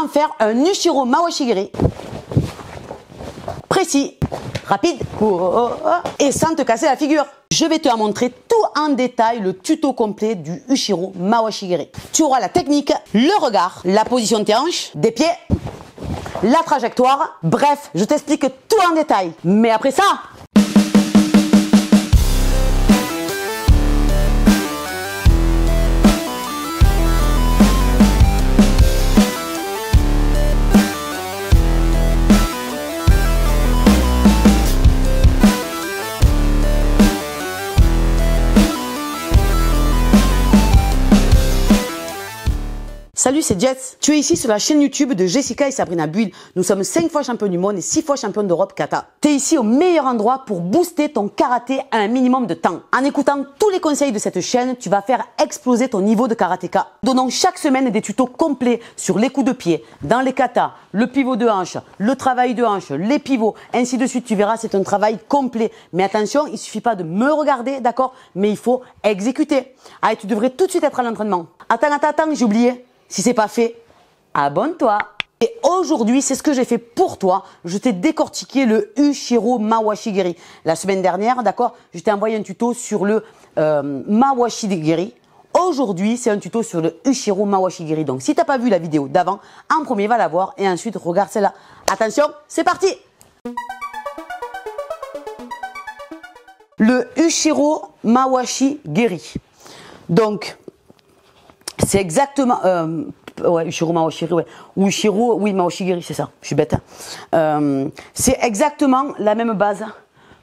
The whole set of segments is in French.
comment faire un Ushiro Mawashigiri précis, rapide et sans te casser la figure. Je vais te montrer tout en détail le tuto complet du Ushiro Mawashigiri. Tu auras la technique, le regard, la position de tes hanches, des pieds, la trajectoire. Bref, je t'explique tout en détail. Mais après ça, salut, c'est Jets. Tu es ici sur la chaîne YouTube de Jessica et Sabrina Build. Nous sommes 5 fois championnes du monde et 6 fois championnes d'Europe kata. Tu es ici au meilleur endroit pour booster ton karaté à un minimum de temps. En écoutant tous les conseils de cette chaîne, tu vas faire exploser ton niveau de karatéka. Donnons chaque semaine des tutos complets sur les coups de pied, dans les katas, le pivot de hanche, le travail de hanche, les pivots, ainsi de suite. Tu verras, c'est un travail complet. Mais attention, il suffit pas de me regarder, d'accord? Mais il faut exécuter. Allez, tu devrais tout de suite être à l'entraînement. Attends, j'ai oublié. Si c'est pas fait, abonne-toi. Et aujourd'hui, c'est ce que j'ai fait pour toi. Je t'ai décortiqué le Ushiro Mawashigiri. La semaine dernière, d'accord, je t'ai envoyé un tuto sur le Mawashigiri. Aujourd'hui, c'est un tuto sur le Ushiro Mawashigiri. Donc, si tu n'as pas vu la vidéo d'avant, en premier, va la voir et ensuite, regarde celle-là. Attention, c'est parti. Le Ushiro Mawashigiri. Donc, c'est exactement... ouais, Ushiro Mawashigiri, ouais. Ou Ushiro, oui, Mawashigiri, c'est ça. Je suis bête. C'est exactement la même base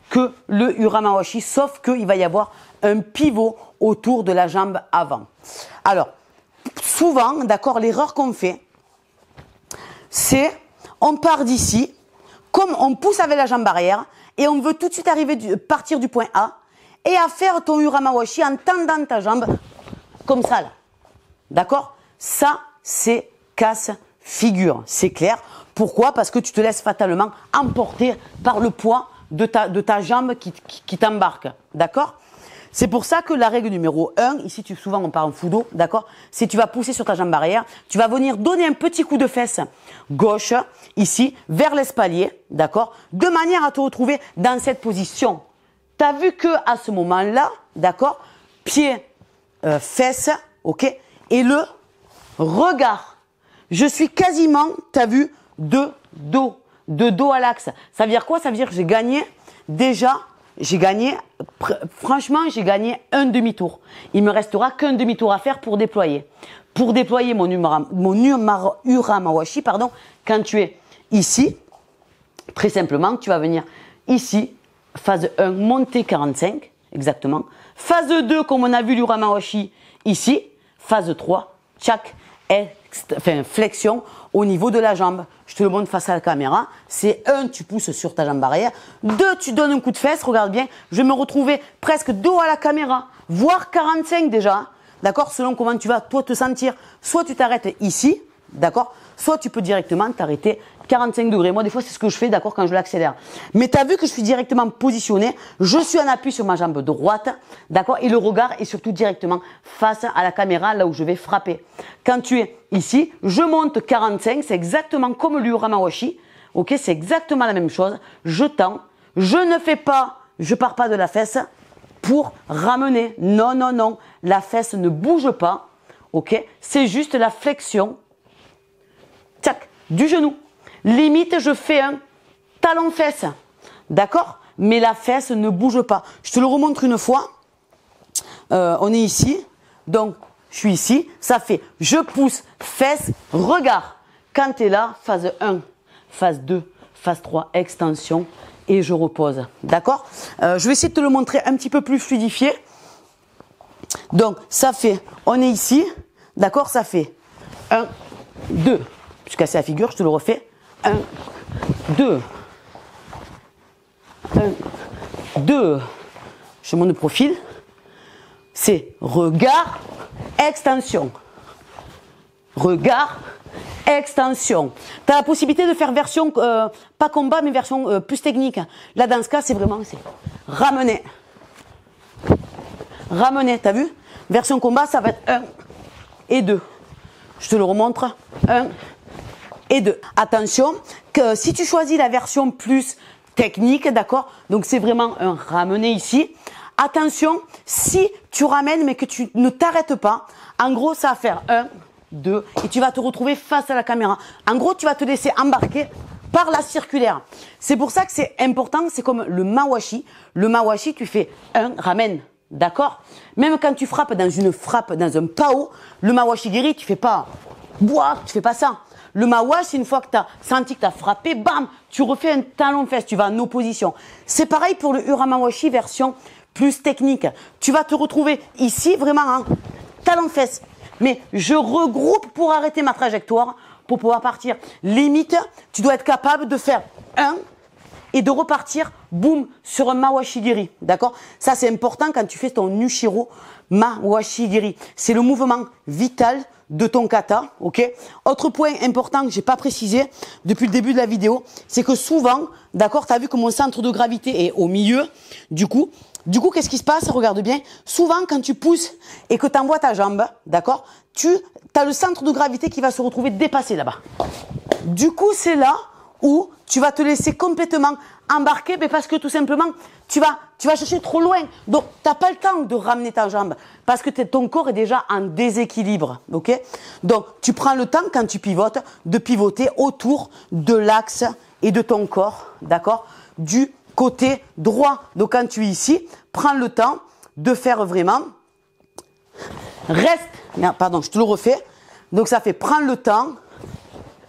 que le Uramawashi, sauf qu'il va y avoir un pivot autour de la jambe avant. Alors, souvent, d'accord, l'erreur qu'on fait, c'est on part d'ici, comme on pousse avec la jambe arrière, et on veut tout de suite partir du point A, et à faire ton Uramawashi en tendant ta jambe comme ça, là. D'accord? Ça, c'est casse-figure. C'est clair. Pourquoi? Parce que tu te laisses fatalement emporter par le poids de ta jambe qui t'embarque. D'accord? C'est pour ça que la règle numéro 1, ici souvent on parle en fudo, d'accord? C'est tu vas pousser sur ta jambe arrière, tu vas venir donner un petit coup de fesse gauche, ici, vers l'espalier, d'accord? De manière à te retrouver dans cette position. Tu as vu que à ce moment-là, d'accord? Pied, fesse, ok? Et le regard. Je suis quasiment, tu as vu, de dos à l'axe. Ça veut dire quoi? Ça veut dire que j'ai gagné, franchement, j'ai gagné un demi-tour. Il me restera qu'un demi-tour à faire pour déployer. Pour déployer mon Uramawashi, pardon, quand tu es ici, très simplement, tu vas venir ici, phase 1, montée 45, exactement. Phase 2, comme on a vu l'Uramawashi, ici. Phase 3, tchac, flexion au niveau de la jambe. Je te le montre face à la caméra. C'est 1, tu pousses sur ta jambe arrière. 2, tu donnes un coup de fesse. Regarde bien, je vais me retrouver presque dos à la caméra, voire 45 déjà. D'accord? Selon comment tu vas, toi, te sentir. Soit tu t'arrêtes ici, d'accord? Soit tu peux directement t'arrêter 45 degrés. Moi, des fois, c'est ce que je fais, d'accord, quand je l'accélère. Mais tu as vu que je suis directement positionné. Je suis en appui sur ma jambe droite, d'accord? Et le regard est surtout directement face à la caméra, là où je vais frapper. Quand tu es ici, je monte 45. C'est exactement comme l'Uramawashi. Ok? C'est exactement la même chose. Je tends. Je ne fais pas, je pars pas de la fesse pour ramener. Non, non, non. La fesse ne bouge pas. Ok? C'est juste la flexion. Tac, du genou. Limite, je fais un talon-fesse. D'accord? Mais la fesse ne bouge pas. Je te le remontre une fois. On est ici. Donc, je suis ici. Ça fait, je pousse, fesse, regard. Quand tu es là, phase 1, phase 2, phase 3, extension. Et je repose. D'accord? Je vais essayer de te le montrer un petit peu plus fluidifié. Donc, ça fait, on est ici. D'accord? Ça fait 1, 2. Je suis cassé la figure, je te le refais. 1, 2. 1, 2. Je monte de profil. C'est regard, extension. Regard, extension. Tu as la possibilité de faire version, pas combat, mais version plus technique. Là, dans ce cas, c'est vraiment ramener. Ramener, tu as vu? Version combat, ça va être 1 et 2. Je te le remontre. 1, et 2. Attention, que si tu choisis la version plus technique, d'accord, donc c'est vraiment un ramener ici. Attention, si tu ramènes mais que tu ne t'arrêtes pas, en gros, ça va faire 1, 2, et tu vas te retrouver face à la caméra. En gros, tu vas te laisser embarquer par la circulaire. C'est pour ça que c'est important, c'est comme le mawashi. Le mawashi, tu fais 1, ramène, d'accord? Même quand tu frappes dans une frappe, dans un pao, le mawashi giri, tu fais pas, bois, tu fais pas ça. Le mawashi, une fois que tu as senti que tu as frappé, bam, tu refais un talon-fesse, tu vas en opposition. C'est pareil pour le uramawashi version plus technique. Tu vas te retrouver ici vraiment en talon-fesse. Mais je regroupe pour arrêter ma trajectoire, pour pouvoir partir. Limite, tu dois être capable de faire 1 et de repartir, boum, sur un mawashi giri. D'accord? Ça, c'est important quand tu fais ton Ushiro mawashi giri. C'est le mouvement vital de ton kata, ok? Autre point important que j'ai pas précisé depuis le début de la vidéo, c'est que souvent, d'accord, tu as vu que mon centre de gravité est au milieu, du coup, qu'est-ce qui se passe? Regarde bien. Souvent, quand tu pousses et que tu envoies ta jambe, d'accord, tu as le centre de gravité qui va se retrouver dépassé là-bas. Du coup, c'est là où tu vas te laisser complètement embarquer, mais parce que tout simplement, tu vas chercher trop loin. Donc, tu n'as pas le temps de ramener ta jambe parce que ton corps est déjà en déséquilibre. Ok? Donc, tu prends le temps, quand tu pivotes, de pivoter autour de l'axe et de ton corps, d'accord? Du côté droit. Donc, quand tu es ici, prends le temps de faire vraiment. Reste. Non, pardon, je te le refais. Donc, ça fait prends le temps.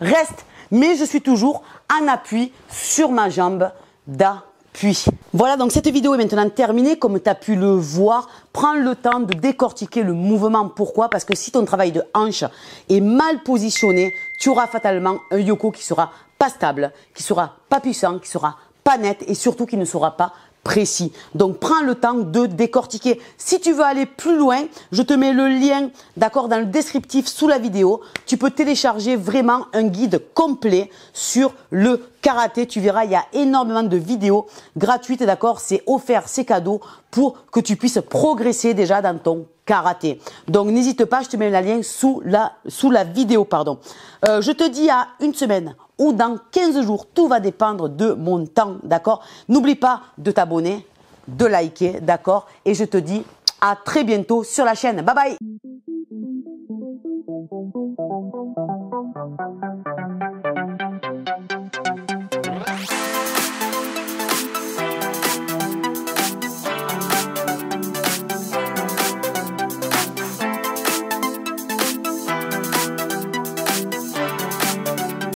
Reste. Mais je suis toujours en appui sur ma jambe d'appui. Voilà, donc cette vidéo est maintenant terminée. Comme tu as pu le voir, prends le temps de décortiquer le mouvement. Pourquoi? Parce que si ton travail de hanche est mal positionné, tu auras fatalement un yoko qui sera pas stable, qui sera pas puissant, qui sera pas net et surtout qui ne sera pas précis. Donc prends le temps de décortiquer. Si tu veux aller plus loin, je te mets le lien, d'accord, dans le descriptif sous la vidéo. Tu peux télécharger vraiment un guide complet sur le karaté. Tu verras, il y a énormément de vidéos gratuites, d'accord. C'est offert, c'est cadeau pour que tu puisses progresser déjà dans ton karaté. Donc n'hésite pas, je te mets le lien sous la vidéo, pardon. Je te dis à une semaine ou dans 15 jours, tout va dépendre de mon temps, d'accord? N'oublie pas de t'abonner, de liker, d'accord? Et je te dis à très bientôt sur la chaîne. Bye bye!